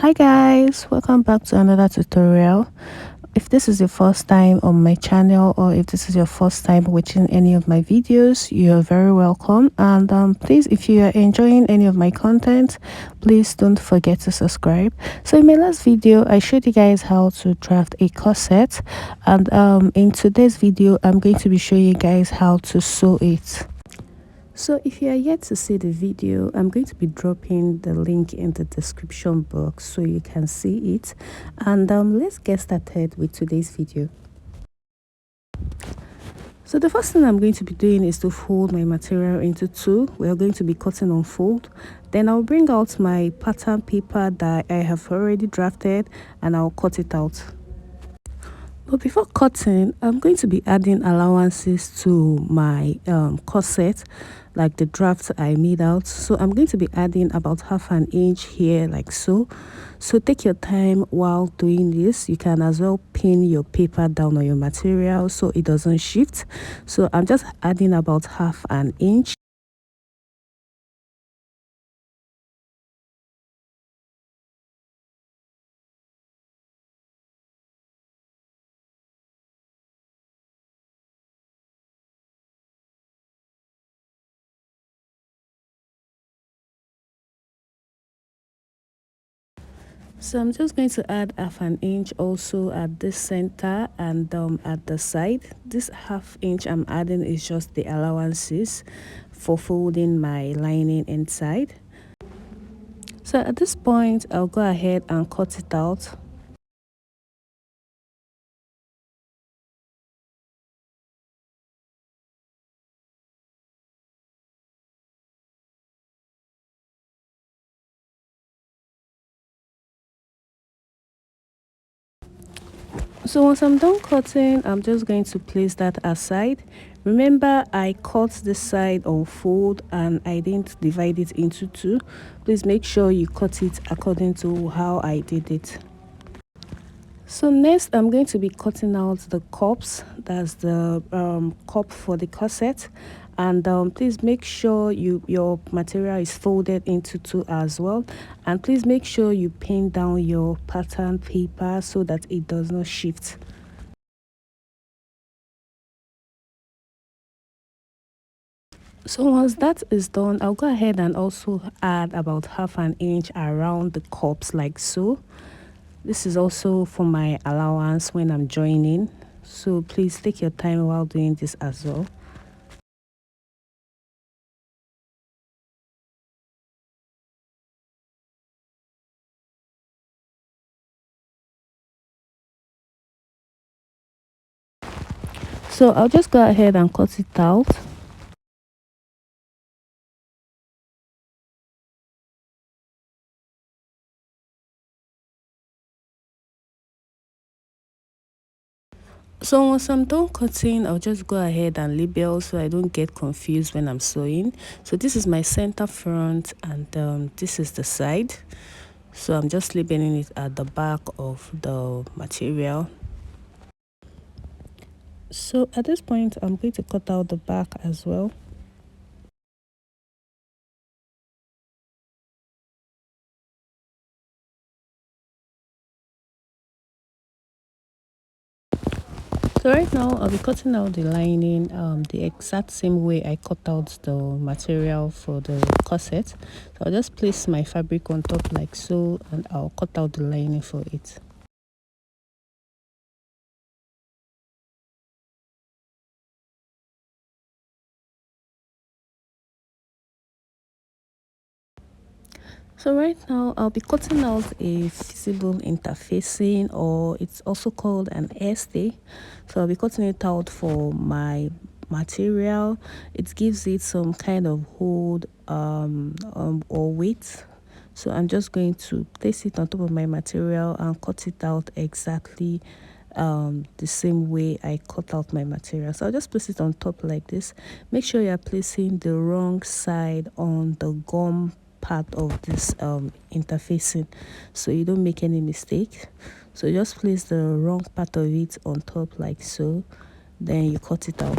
Hi guys, welcome back to another tutorial. If this is your first time on my channel, or if this is your first time watching any of my videos, you're very welcome. And please, if you are enjoying any of my content, please don't forget to subscribe. So in my last video I showed you guys how to draft a corset, and in today's video I'm going to be showing you guys how to sew it. So if you are yet to see the video, I'm going to be dropping the link in the description box so you can see it. And let's get started with today's video. So the first thing I'm going to be doing is to fold my material into two. We are going to be cutting on fold. Then I'll bring out my pattern paper that I have already drafted and I'll cut it out. But before cutting, I'm going to be adding allowances to my corset, like the draft I made out. So I'm going to be adding about half an inch here, like so. So take your time while doing this. You can as well pin your paper down on your material so it doesn't shift. So I'm just adding about half an inch. So I'm just going to add half an inch also at this center and at the side. This half inch I'm adding is just the allowances for folding my lining inside. So at this point I'll go ahead and cut it out. So once I'm done cutting, I'm just going to place that aside. Remember, I cut this side on fold and I didn't divide it into two. Please make sure you cut it according to how I did it. So next I'm going to be cutting out the cups. That's the cup for the corset. And please make sure your material is folded into two as well, and please make sure you pin down your pattern paper so that it does not shift. So once that is done, I'll go ahead and also add about half an inch around the cups, like so. This is also for my allowance when I'm joining, so please take your time while doing this as well. So I'll just go ahead and cut it out. So once I'm done cutting, I'll just go ahead and label so I don't get confused when I'm sewing. So this is my center front and this is the side. So I'm just labeling it at the back of the material. So at this point, I'm going to cut out the back as well. So right now I'll be cutting out the lining the exact same way I cut out the material for the corset. So I'll just place my fabric on top like so, and I'll cut out the lining for it. So right now I'll be cutting out a visible interfacing, or it's also called an stay. So I'll be cutting it out for my material. It gives it some kind of hold or weight. So I'm just going to place it on top of my material and cut it out exactly the same way I cut out my material. So I'll just place it on top like this. Make sure you're placing the wrong side on the gum part of this interfacing so you don't make any mistake. So just place the wrong part of it on top like so, then you cut it out.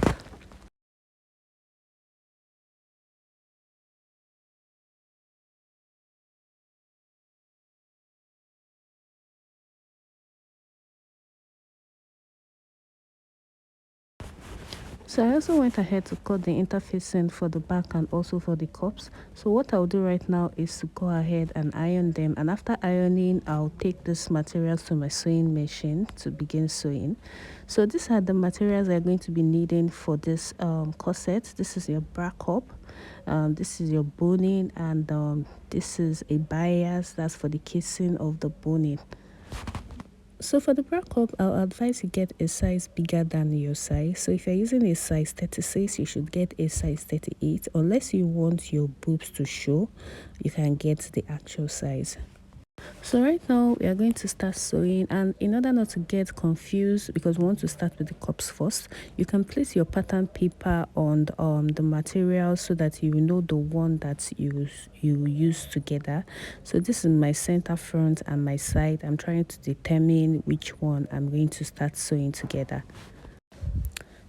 So I also went ahead to cut the interfacing for the back and also for the cups. So what I'll do right now is to go ahead and iron them, and after ironing I'll take this materials to my sewing machine to begin sewing. So these are the materials I'm going to be needing for this corset. This is your bra cup, this is your boning, and this is a bias that's for the casing of the boning. So for the bra cup, I'll advise you get a size bigger than your size. So if you're using a size 36, you should get a size 38. Unless you want your boobs to show, you can get the actual size. So right now we are going to start sewing, and in order not to get confused, because we want to start with the cups first, you can place your pattern paper on the material so that you know the one that you use together. So this is my center front and my side. I'm trying to determine which one I'm going to start sewing together.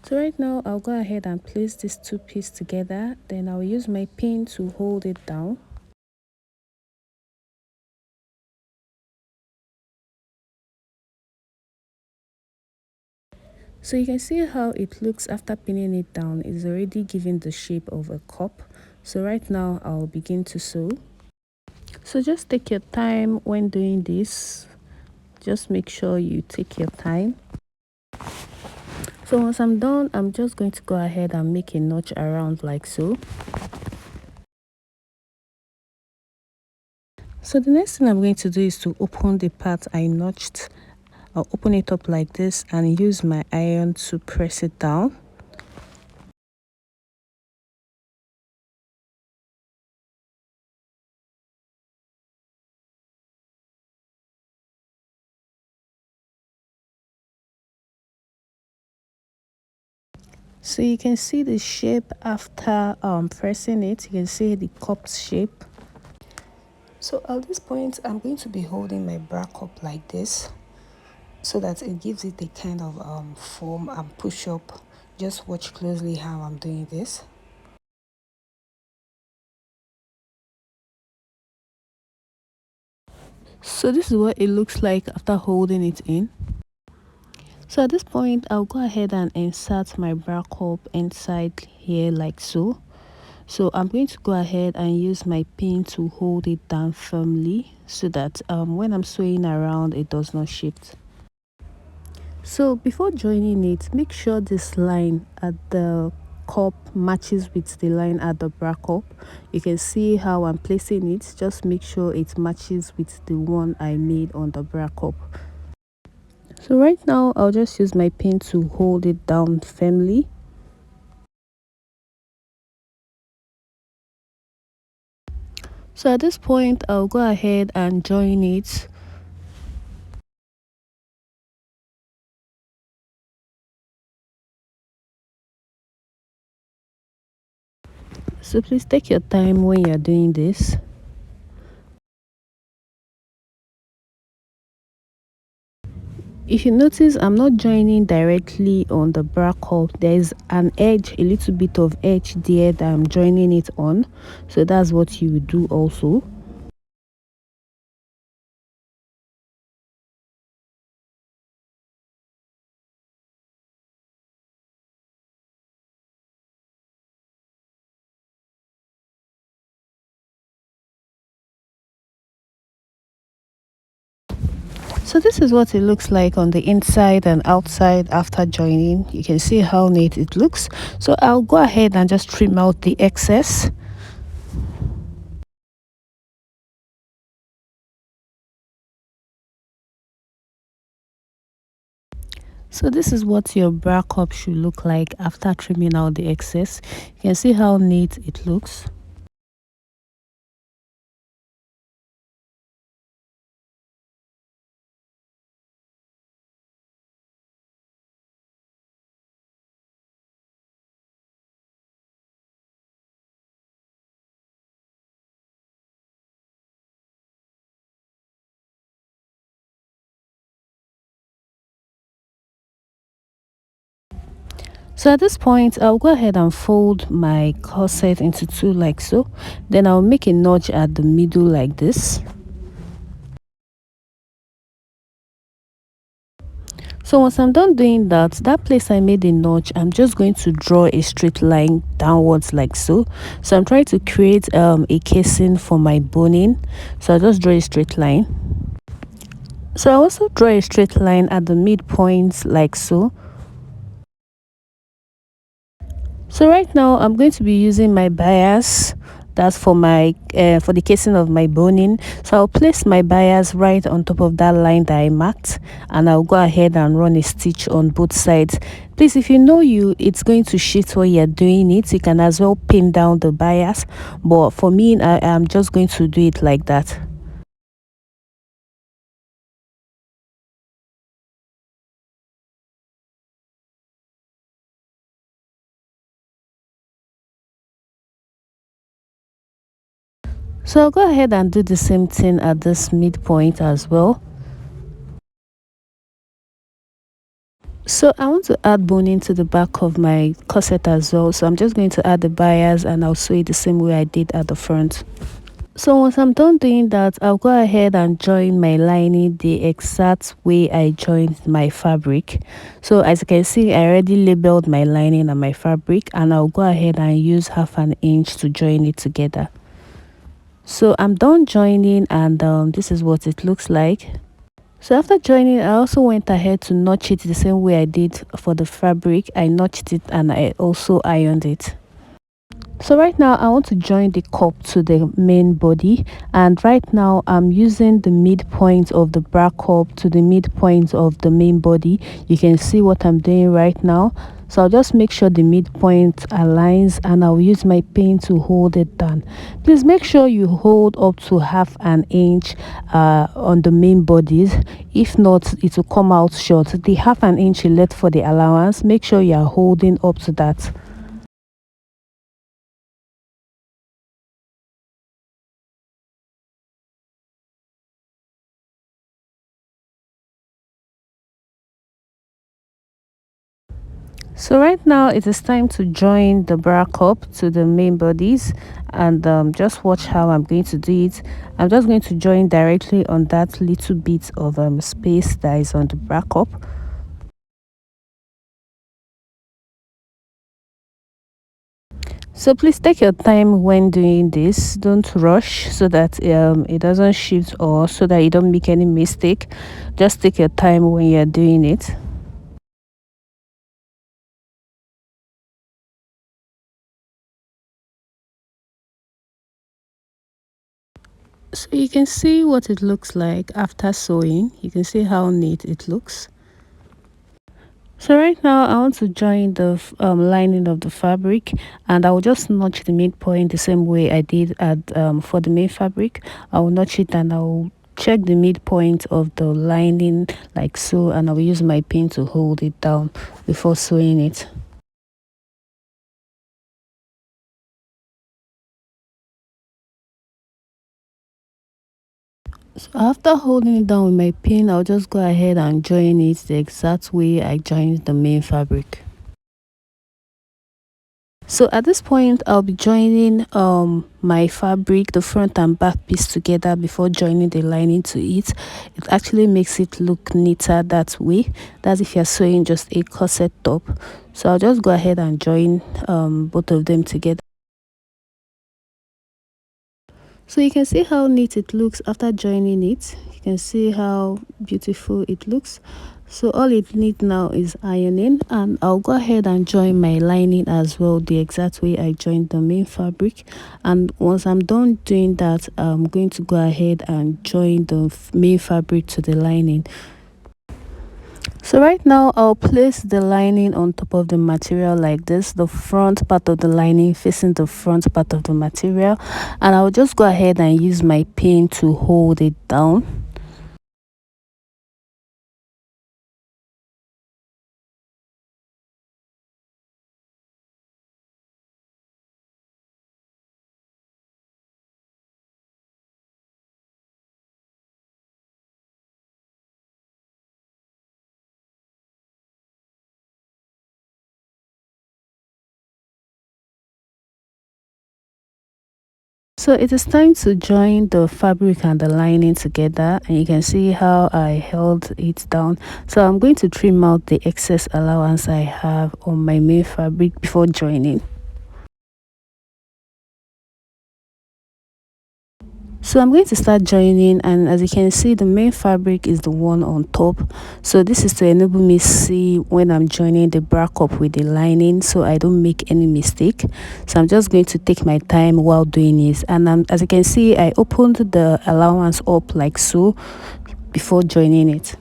So right now I'll go ahead and place these two pieces together, then I'll use my pin to hold it down. So you can see how it looks after pinning it down. It's already giving the shape of a cup. So right now I'll begin to sew. So just take your time when doing this. Just make sure you take your time. So once I'm done, I'm just going to go ahead and make a notch around like so. So the next thing I'm going to do is to open the part I notched. I'll open it up like this and use my iron to press it down. So you can see the shape after pressing it. You can see the cup shape. So at this point, I'm going to be holding my bra cup like this so that it gives it a kind of form and push up. Just watch closely how I'm doing this. So this is what it looks like after holding it in. So at this point, I'll go ahead and insert my bra cup inside here like so. So I'm going to go ahead and use my pin to hold it down firmly so that when I'm sewing around, it does not shift. So before joining it, make sure this line at the cup matches with the line at the bra cup. You can see how I'm placing it. Just make sure it matches with the one I made on the bra cup. So right now I'll just use my pin to hold it down firmly. So at this point I'll go ahead and join it. So please take your time when you're doing this. If you notice, I'm not joining directly on the bra cup. There is an edge, a little bit of edge there that I'm joining it on. So that's what you would do also. So this is what it looks like on the inside and outside after joining. You can see how neat it looks. So I'll go ahead and just trim out the excess. So this is what your bra cup should look like after trimming out the excess. You can see how neat it looks. So at this point, I'll go ahead and fold my corset into two like so. Then I'll make a notch at the middle like this. So once I'm done doing that, that place I made a notch, I'm just going to draw a straight line downwards like so. So I'm trying to create a casing for my boning. So I just draw a straight line. So I also draw a straight line at the midpoint like so. So right now I'm going to be using my bias. That's for my for the casing of my boning. So I'll place my bias right on top of that line that I marked, and I'll go ahead and run a stitch on both sides. Please, if you know it's going to shift while you're doing it, you can as well pin down the bias, but for me I am just going to do it like that. So I'll go ahead and do the same thing at this midpoint as well. So I want to add boning to the back of my corset as well. So I'm just going to add the bias and I'll sew it the same way I did at the front. So once I'm done doing that, I'll go ahead and join my lining the exact way I joined my fabric. So as you can see, I already labeled my lining and my fabric, and I'll go ahead and use 1/2 inch to join it together. So I'm done joining, and this is what it looks like. So after joining, I also went ahead to notch it the same way I did for the fabric. I notched it and I also ironed it. So right now I want to join the cup to the main body, and right now I'm using the midpoint of the bra cup to the midpoint of the main body. You can see what I'm doing right now. So I'll just make sure the midpoint aligns, and I'll use my pin to hold it down. Please make sure you hold up to 1/2 inch on the main bodies. If not, it will come out short. The 1/2 inch you left for the allowance, make sure you are holding up to that. So right now it is time to join the bra cup to the main bodies, and just watch how I'm going to do it. I'm just going to join directly on that little bit of space that is on the bra cup. So please take your time when doing this. Don't rush so that it doesn't shift, or so that you don't make any mistake. Just take your time when you're doing it. So you can see what it looks like after sewing. You can see how neat it looks. So right now I want to join the lining of the fabric, and I will just notch the midpoint the same way I did at for the main fabric. I will notch it and I will check the midpoint of the lining like so, and I will use my pin to hold it down before sewing it. So after holding it down with my pin, I'll just go ahead and join it the exact way I joined the main fabric. So at this point I'll be joining my fabric, the front and back piece together before joining the lining to it. It actually makes it look neater that way. That's if you're sewing just a corset top. So I'll just go ahead and join both of them together. So you can see how neat it looks after joining it. You can see how beautiful it looks. So all it needs now is ironing, and I'll go ahead and join my lining as well the exact way I joined the main fabric. And once I'm done doing that, I'm going to go ahead and join the main fabric to the lining. So right now I'll place the lining on top of the material like this, the front part of the lining facing the front part of the material, and I'll just go ahead and use my pin to hold it down. So it is time to join the fabric and the lining together, and you can see how I held it down. So I'm going to trim out the excess allowance I have on my main fabric before joining. So I'm going to start joining, and as you can see, the main fabric is the one on top. So this is to enable me see when I'm joining the back up with the lining, so I don't make any mistake. So I'm just going to take my time while doing this, and as you can see, I opened the allowance up like so before joining it.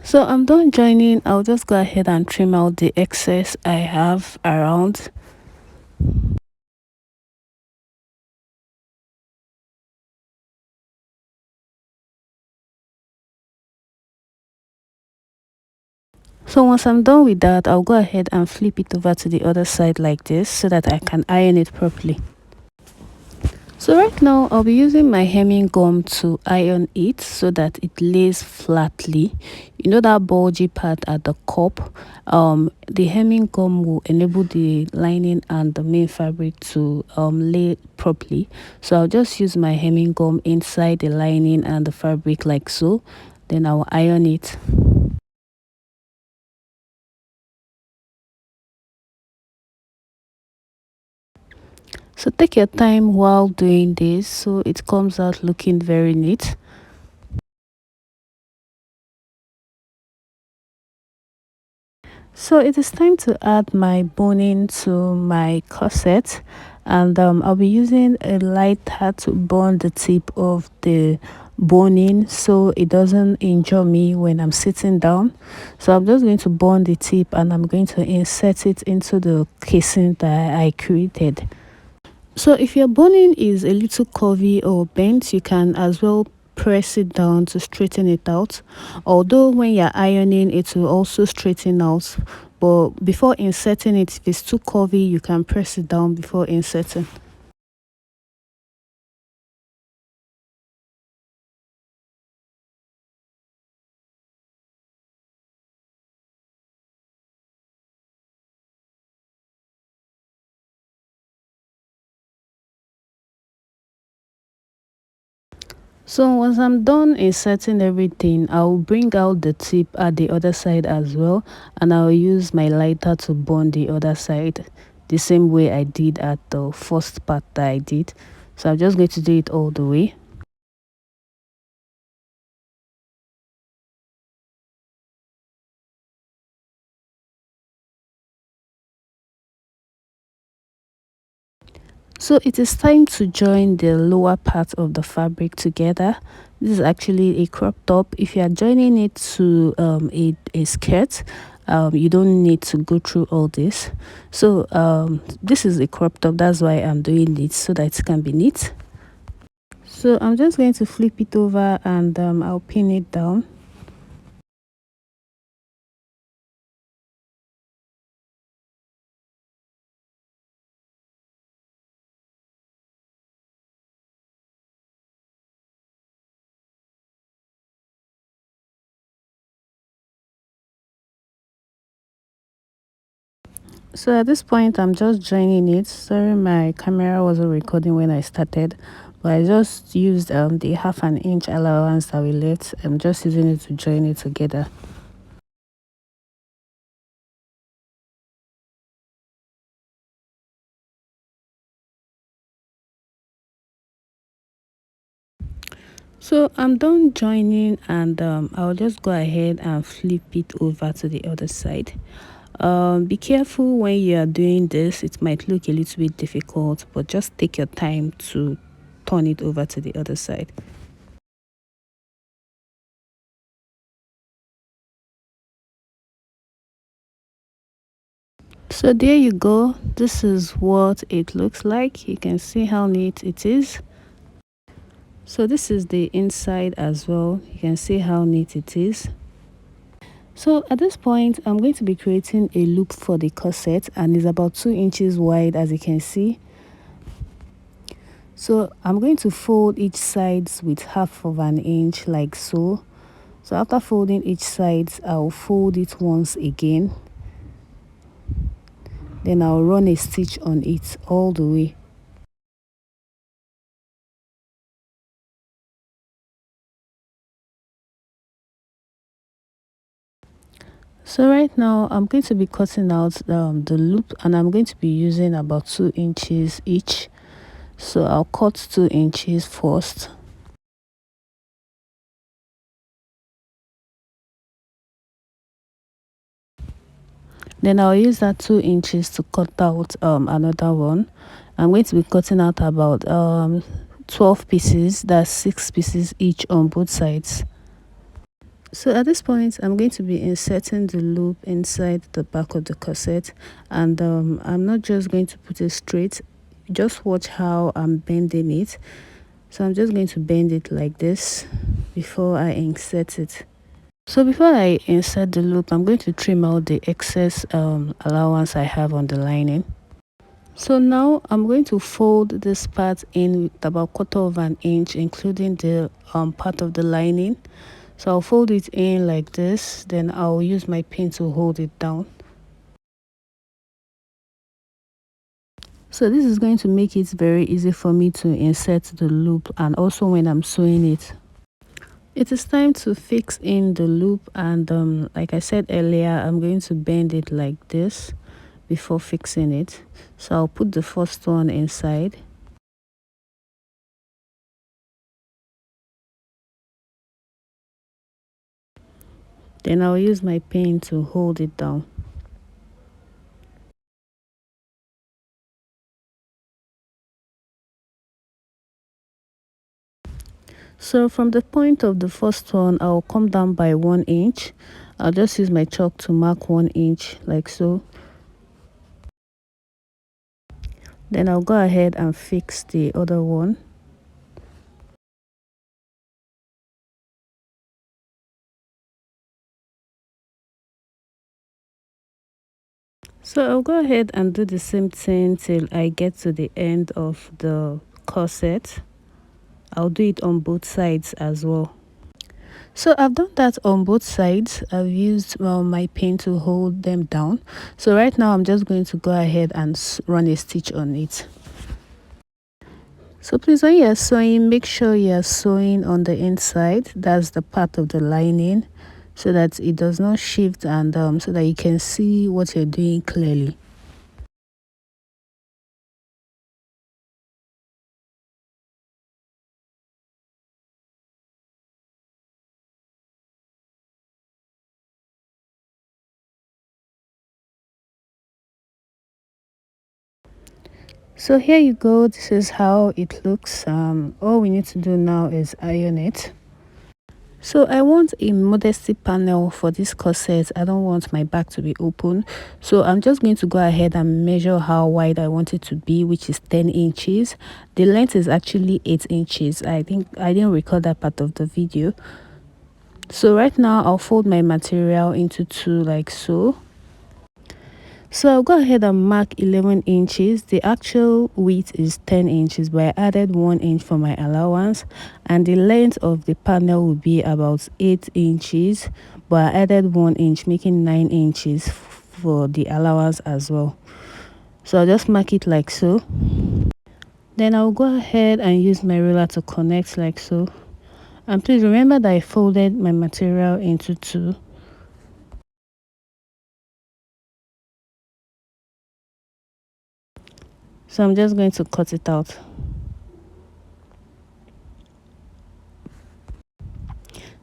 So I'm done joining. I'll just go ahead and trim out the excess I have around. So once I'm done with that, I'll go ahead and flip it over to the other side like this so that I can iron it properly. So right now I'll be using my hemming gum to iron it so that it lays flatly. You know that bulgy part at the cup, the hemming gum will enable the lining and the main fabric to lay properly. So I'll just use my hemming gum inside the lining and the fabric like so, then I'll iron it. So take your time while doing this so it comes out looking very neat. So it is time to add my boning to my corset, and I'll be using a lighter to burn the tip of the boning so it doesn't injure me when I'm sitting down. So I'm just going to burn the tip and I'm going to insert it into the casing that I created. So if your boning is a little curvy or bent, you can as well press it down to straighten it out. Although when you're ironing, it will also straighten out. But before inserting it, if it's too curvy, you can press it down before inserting. So once I'm done inserting everything, I'll bring out the tip at the other side as well, and I'll use my lighter to burn the other side the same way I did at the first part that I did. So I'm just going to do it all the way. So it is time to join the lower part of the fabric together. This is actually a crop top. If you are joining it to a skirt, you don't need to go through all this. So this is a crop top, that's why I'm doing it so that it can be neat. So I'm just going to flip it over and I'll pin it down. So at this point, I'm just joining it. Sorry, my camera wasn't recording when I started, but I just used the half an inch allowance that we left. I'm just using it to join it together. So I'm done joining, and I'll just go ahead and flip it over to the other side. Be careful when you are doing this. It might look a little bit difficult, but just take your time to turn it over to the other side. So there you go. This is what it looks like. You can see how neat it is. So this is the inside as well. You can see how neat it is. So at this point, I'm going to be creating a loop for the corset, and it's about 2 inches wide, as you can see. So I'm going to fold each sides with half of an inch like so. So after folding each sides, I'll fold it once again, then I'll run a stitch on it all the way. So right now I'm going to be cutting out the loop, and I'm going to be using about 2 inches each. So I'll cut 2 inches first. Then I'll use that 2 inches to cut out another one. I'm going to be cutting out about 12 pieces, that's 6 pieces each on both sides. So at this point, I'm going to be inserting the loop inside the back of the corset, and I'm not just going to put it straight, just watch how I'm bending it. So I'm just going to bend it like this before I insert it. So before I insert the loop, I'm going to trim out the excess allowance I have on the lining. So now I'm going to fold this part in with about 1/4 of an inch, including the part of the lining. So I'll fold it in like this, then I'll use my pin to hold it down. So this is going to make it very easy for me to insert the loop, and also when I'm sewing it. It is time to fix in the loop, and like I said earlier, I'm going to bend it like this before fixing it. So I'll put the first one inside. Then I'll use my pin to hold it down. So from the point of the first one, I'll come down by 1 inch. I'll just use my chalk to mark 1 inch like so. Then I'll go ahead and fix the other one. So I'll go ahead and do the same thing till I get to the end of the corset. I'll do it on both sides as well. So I've done that on both sides. I've used my pin to hold them down. So right now I'm just going to go ahead and run a stitch on it. So please, when you're sewing, make sure you're sewing on the inside. That's the part of the lining, so that it does not shift, and so that you can see what you're doing clearly. So here you go, this is how it looks. All we need to do now is iron it. So I want a modesty panel for this corset. I don't want my back to be open, so I'm just going to go ahead and measure how wide I want it to be, which is 10 inches. The length is actually 8 inches. I think I didn't record that part of the video. So right now I'll fold my material into 2 like so. So I'll go ahead and mark 11 inches. The actual width is 10 inches, but I added 1 inch for my allowance, and the length of the panel will be about 8 inches, but I added 1 inch, making 9 inches for the allowance as well. So I'll just mark it like so. Then I'll go ahead and use my ruler to connect like so. And please remember that I folded my material into 2. So I'm just going to cut it out.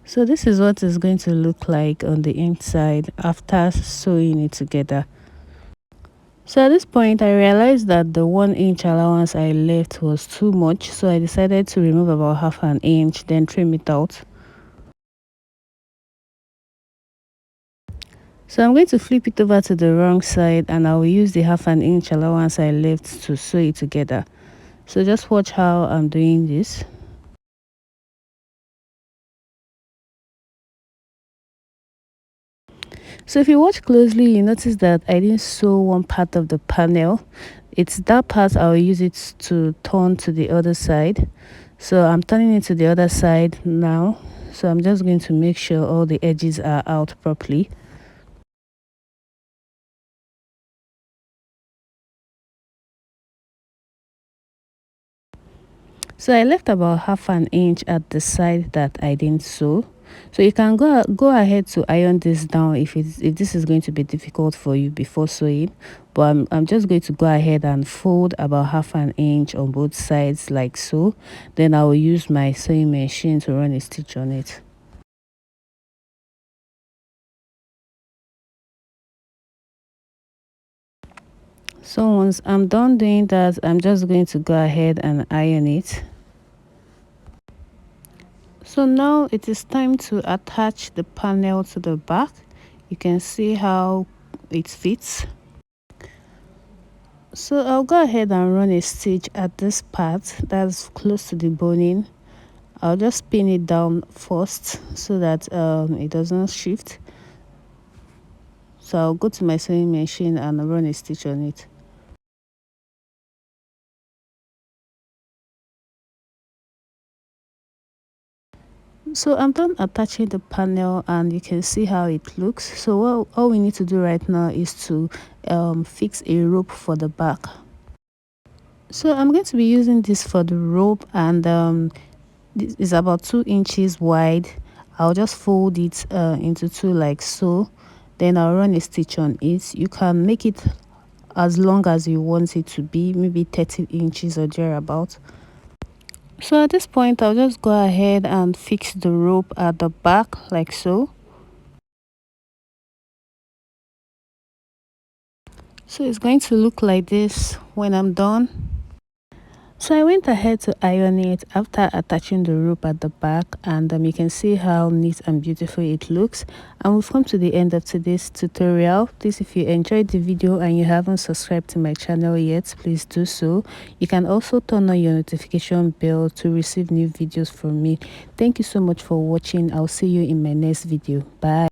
So this is what it's going to look like on the inside after sewing it together. So at this point, I realized that the 1 inch allowance I left was too much, so I decided to remove about half an inch, then trim it out. So I'm going to flip it over to the wrong side, and I will use the half an inch allowance I left to sew it together. So just watch how I'm doing this. So if you watch closely, you notice that I didn't sew one part of the panel. It's that part I'll use it to turn to the other side. So I'm turning it to the other side now. So I'm just going to make sure all the edges are out properly. So I left about half an inch at the side that I didn't sew. So you can go ahead to iron this down if this is going to be difficult for you before sewing. But I'm just going to go ahead and fold about half an inch on both sides like so. Then I will use my sewing machine to run a stitch on it. So once I'm done doing that, I'm just going to go ahead and iron it. So now it is time to attach the panel to the back. You can see how it fits. So I'll go ahead and run a stitch at this part that's close to the boning. I'll just pin it down first so that it doesn't shift. So I'll go to my sewing machine and run a stitch on it. So I'm done attaching the panel and you can see how it looks. So all we need to do right now is to fix a rope for the back. So I'm going to be using this for the rope, and this is about 2 inches wide. I'll just fold it into two like so. Then I'll run a stitch on it. You can make it as long as you want it to be, maybe 30 inches or thereabout. So at this point, I'll just go ahead and fix the rope at the back like so. So it's going to look like this when I'm done. So I went ahead to iron it after attaching the rope at the back, and you can see how neat and beautiful it looks. And we've come to the end of today's tutorial. Please, if you enjoyed the video and you haven't subscribed to my channel yet, please do so. You can also turn on your notification bell to receive new videos from me. Thank you so much for watching. I'll see you in my next video. Bye.